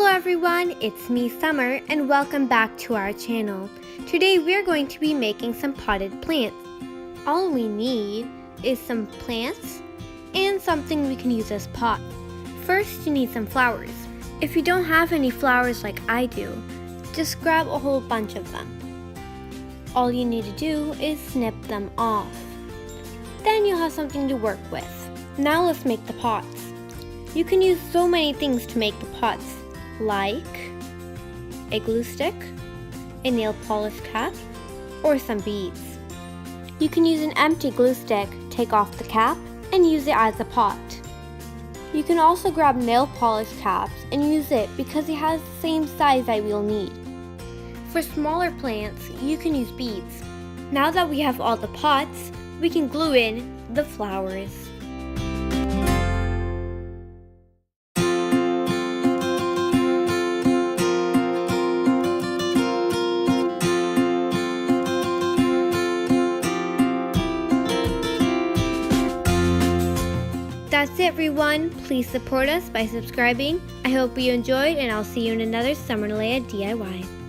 Hello everyone, it's me Summer and welcome back to our channel. Today we're going to be making some potted plants. All we need is some plants and something we can use as pot. First you need some flowers. If you don't have any flowers like I do, just grab a whole bunch of them. All you need to do is snip them off. Then you'll have something to work with. Now let's make the pots. You can use so many things to make the pots, like a glue stick, a nail polish cap, or some beads. You can use an empty glue stick, take off the cap, and use it as a pot. You can also grab nail polish caps and use it because it has the same size that we'll need. For smaller plants, you can use beads. Now that we have all the pots, we can glue in the flowers. That's it everyone, please support us by subscribing. I hope you enjoyed and I'll see you in another SummerAlayaDIY.